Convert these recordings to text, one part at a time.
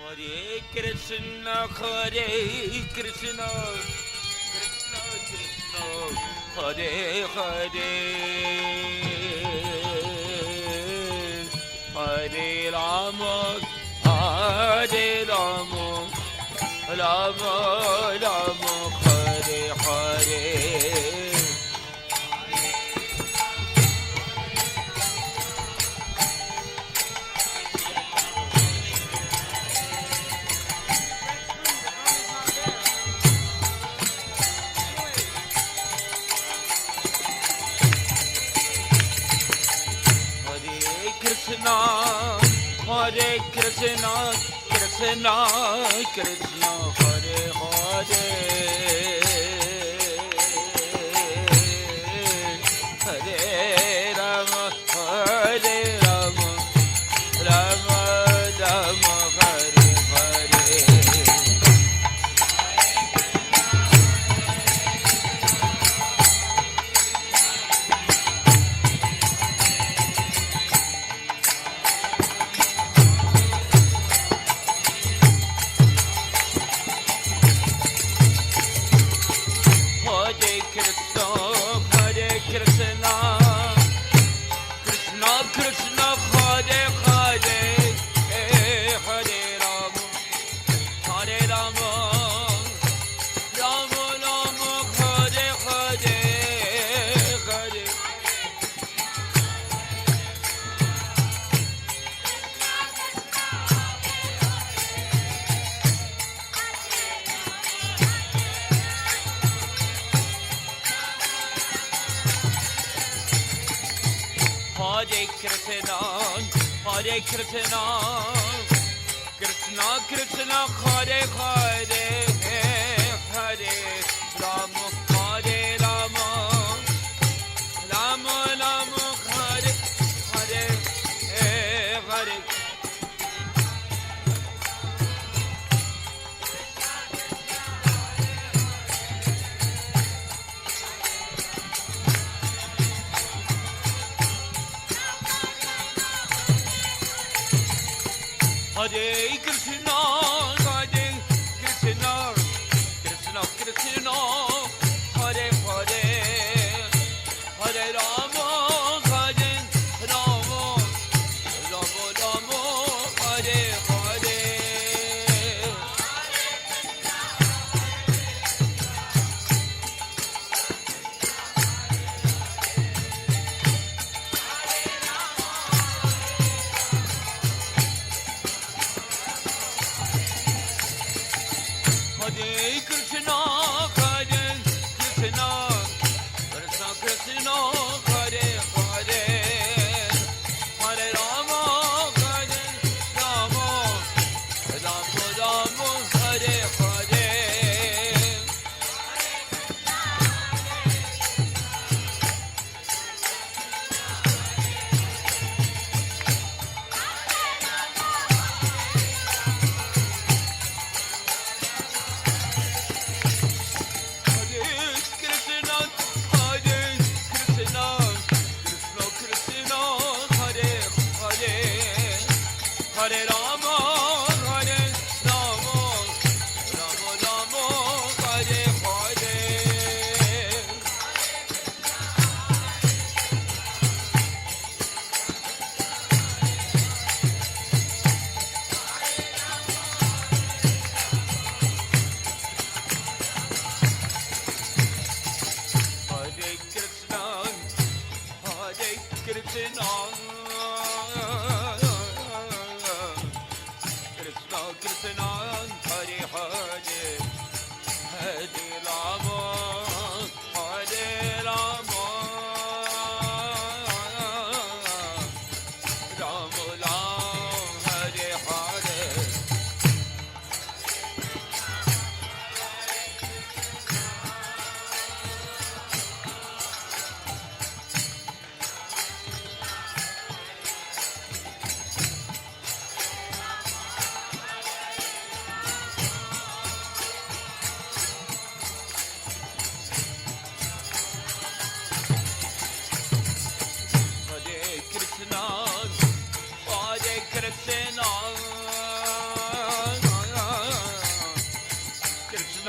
Hare Krishna, Hare Krishna, Krishna Krishna, Hare Hare, Hare Rama, Hare Rama, Rama Rama, Hare Hare. Krishna, Hare Krishna, Krishna Krishna, Hare Hare, Hare Rama, Hare Rama, Rama Rama, Hare Hare. Hare Krishna, Krishna Krishna, Hare Hare, Hare Rama, Hare Rama, Rama Rama, Hare Hare, Hare. Hare Krishna, Hare Krishna, Krishna Krishna, Hare Hare, Hare Rama, Hare Rama, Rama Rama, Hare Hare. Hare Krishna, Hare Krishna, Krishna Krishna, Hare Hare, Hare Rama, Hare Rama, Rama Rama, Hare Hare. Hare Rama, Hare Rama, Rama Rama, Hare Hare. Hare Krishna, Hare Krishna,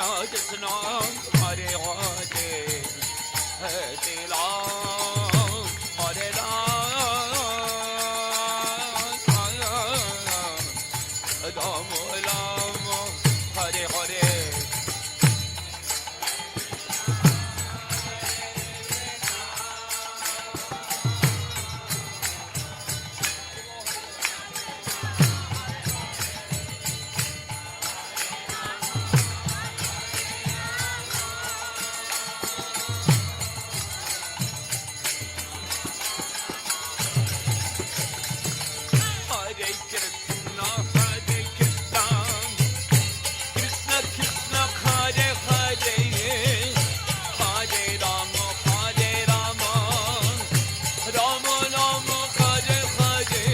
Krishna, Hare Hare, Hare Ram, Hare Ram, Ram Ram, Hare Hare. Hare Krishna, Hare Krishna, Krishna Krishna, Hare Hare, Hare Rama, Hare Rama, Rama Rama, Hare Hare.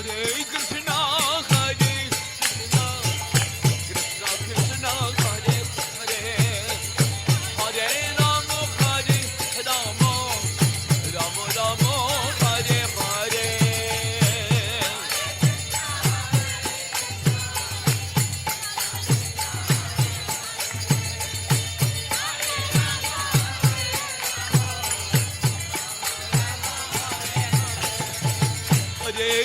Hare Krishna, Hare Krishna, Krishna Krishna, Hare Hare, Hare Rama, Hare Rama, Rama Rama, Hare Hare. Hare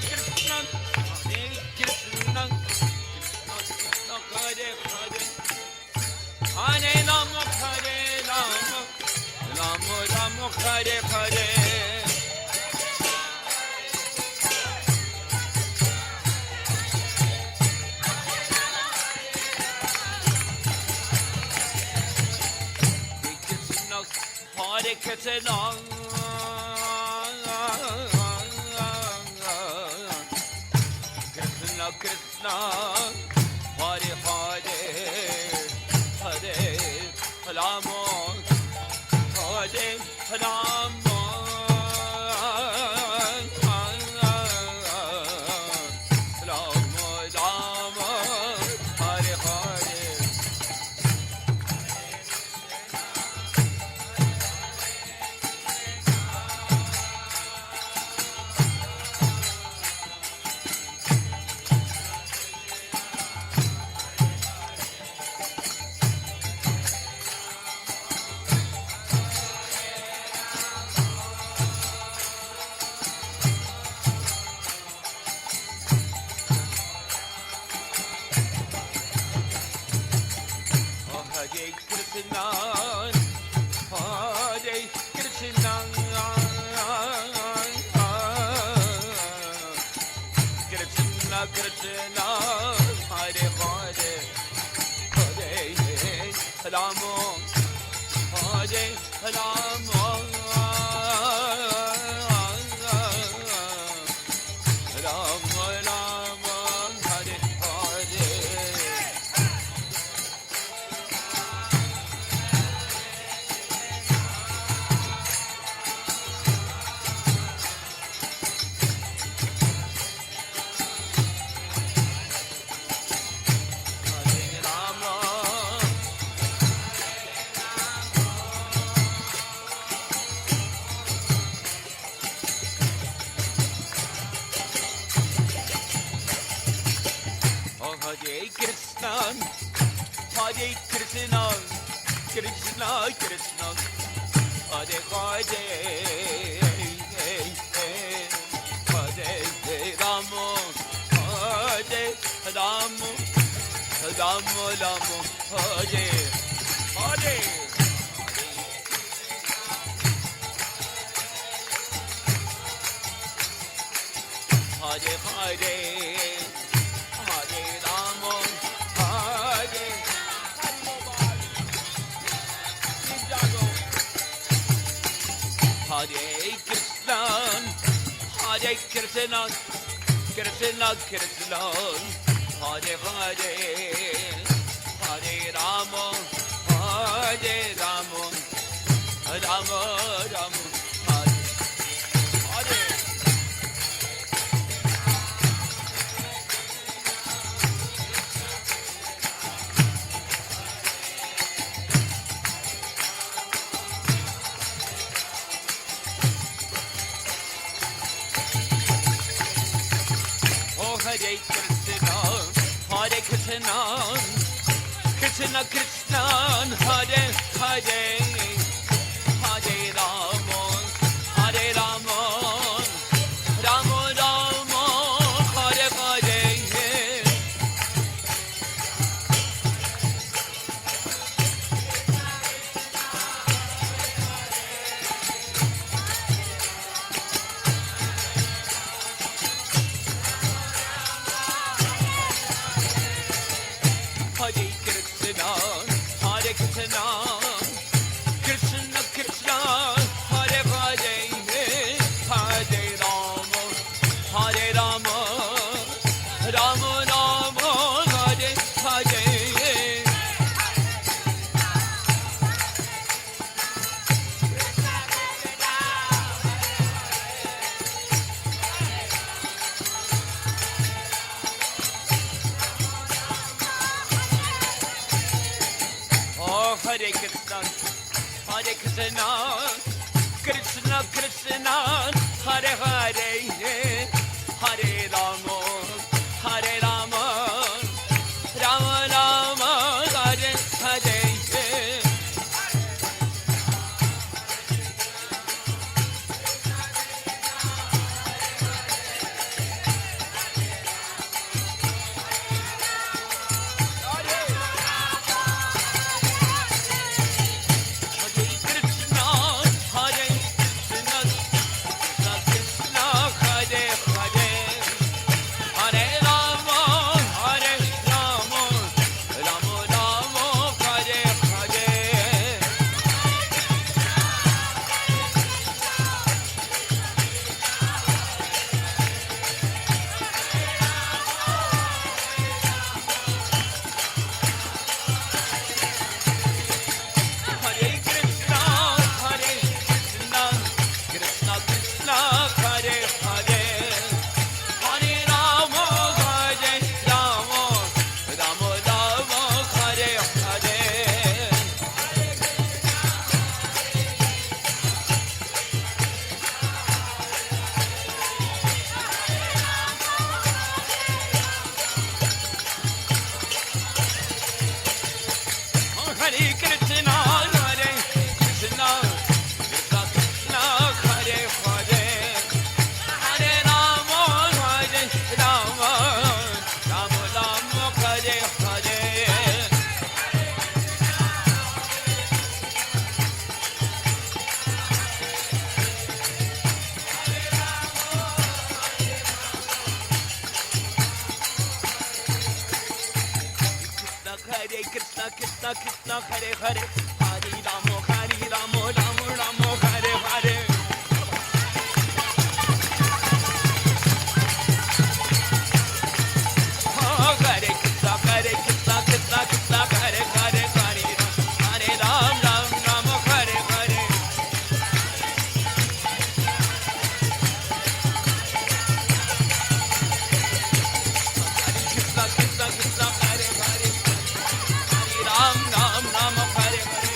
Krishna, Krishna Krishna, Hare Hare, Hare Rama, Hare Rama, Rama Rama, Hare Hare. Hare Krishna, Hare Krishna, Krishna Krishna, Hare Hare, Hare Rama, Hare Rama, Rama Rama, Hare Hare. Hare Krishna, Hare Krishna, Krishna Krishna Hare Hare Hare Rama Hare Rama Rama Rama Hare Hare Hare Hare Hare Rama Hare Hare Krishna Hare Krishna Krishna Krishna Hare Hare Hare Rama Hare Rama Rama Rama Hare Hare Hare Krishna, Hare Krishna, Krishna Krishna, Hare Hare, Hare Rama, Hare Rama, Rama Rama, Hare Hare. Hare Krishna, Hare Krishna, Krishna Krishna, Hare Hare, Hare Rama, Hare Rama, Rama Rama, Hare Hare. Hare Krishna, Hare Krishna, Krishna Krishna, Hare Hare, Hare Rama, Hare Rama, Rama Rama, Hare Hare. Hare Krishna, Hare Krishna, Krishna Krishna, Hare Hare, Hare Rama, Hare Rama, Rama Rama, Hare Hare. Hare Krishna, Krishna Krishna, Hare Hare, Hare Rama, Hare Rama, Rama Rama, Hare Hare. Hare Krishna, Hare Krishna, Krishna Krishna, Hare Hare, Hare Ram, Ram Ram, Hare Hare. Krishna Krishna Krishna, Hare Hare, Ram Ram Ram, Hare Hare.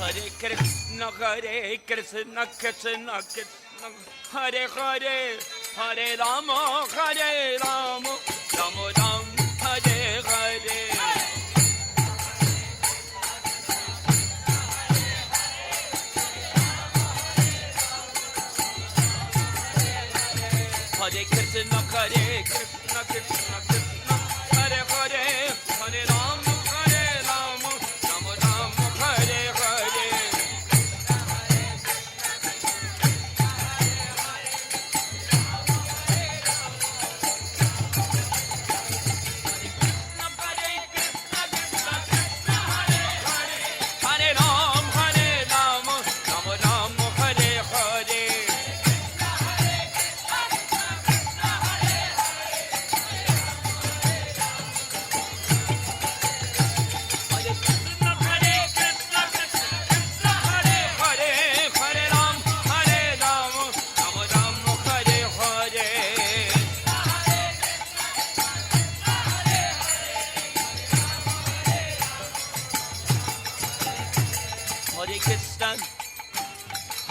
Hare Krishna, Krishna Krishna, Hare Hare, Hare Rama, Rama Ram, Hare Hare. Hare Krishna, Krishna Krishna, Hare Hare, Hare Rama, Rama Ram, Hare Hare. Hare Ram, Rama Ram, Hare Hare.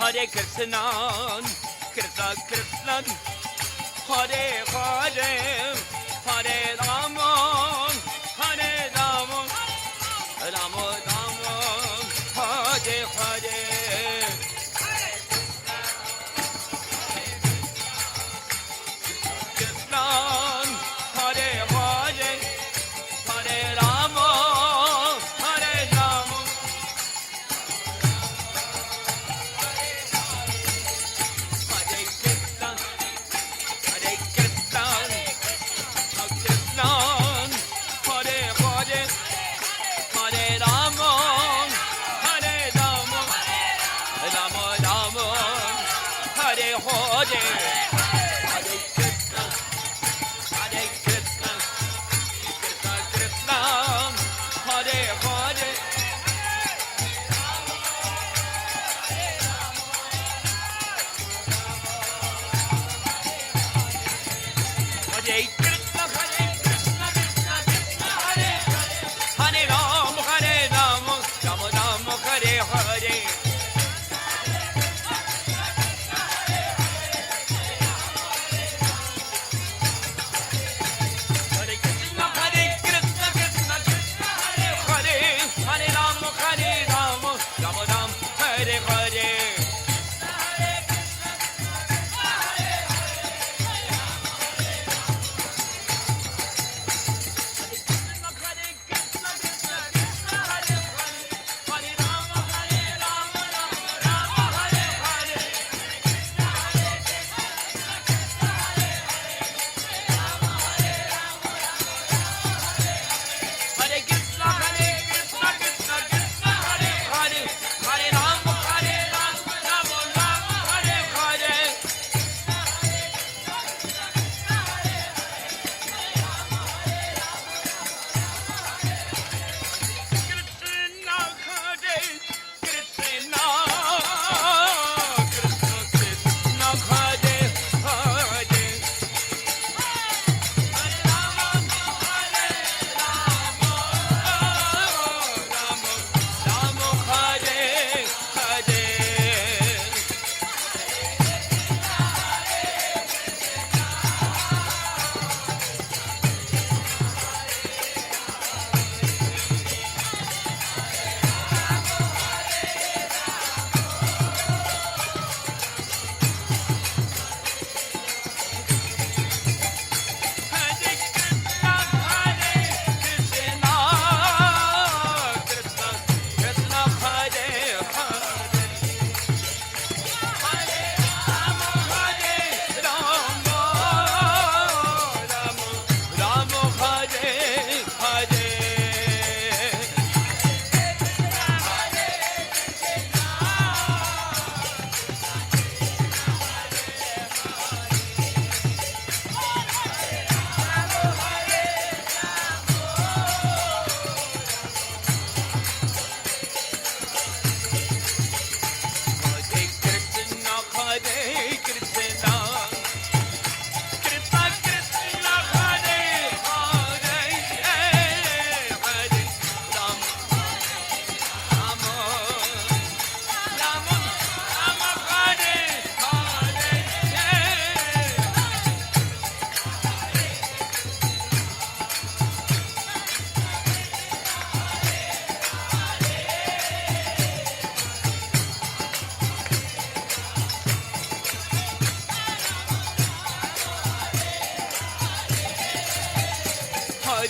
Hare Krishna, Krishna Krishna, Hare Hare, Hare Rama, Rama Rama, Hare Hare. Krishna, Hare Hare, Hare Rama, Rama.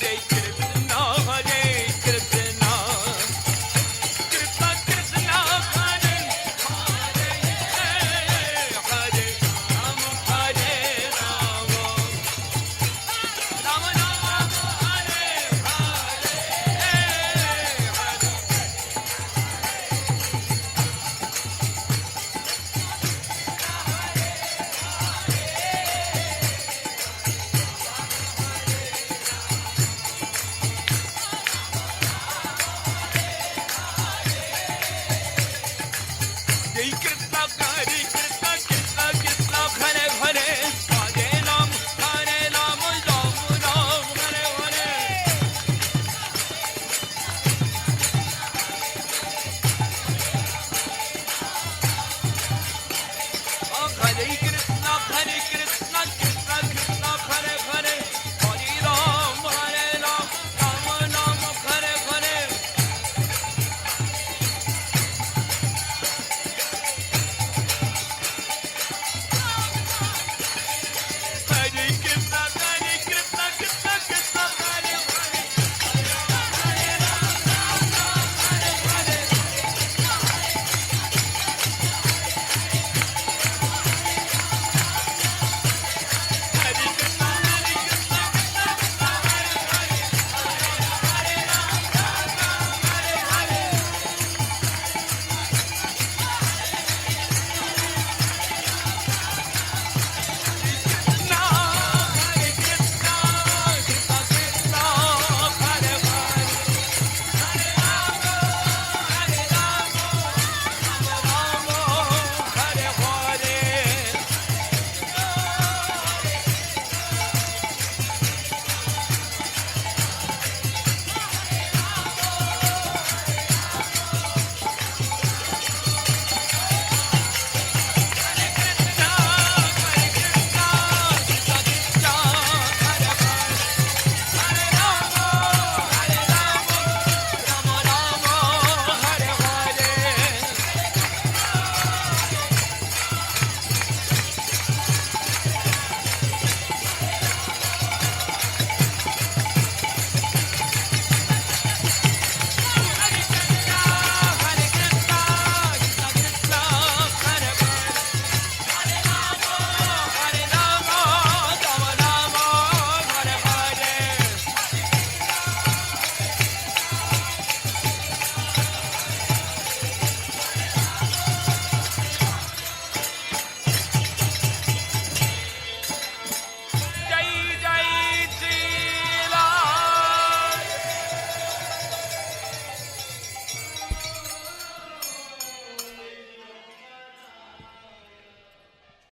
Hare